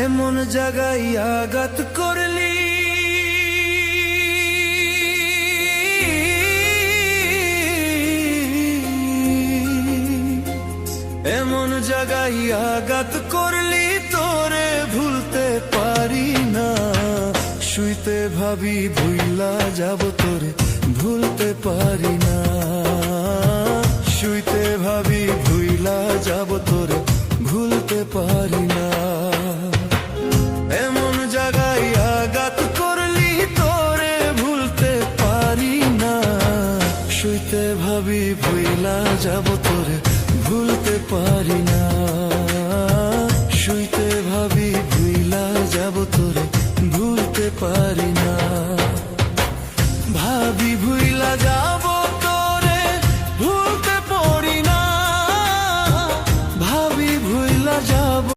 এমন জায়গায় আঘাত করলি, এমন জায়গায় আঘাত করলি, তোরে ভুলতে পারি না। শুইতে ভাবি ভুইলা যাব তোরে ভুলতে পারি না। শুইতে ভাবি ভুইলা যাব তোরে ভুলতে পারি না।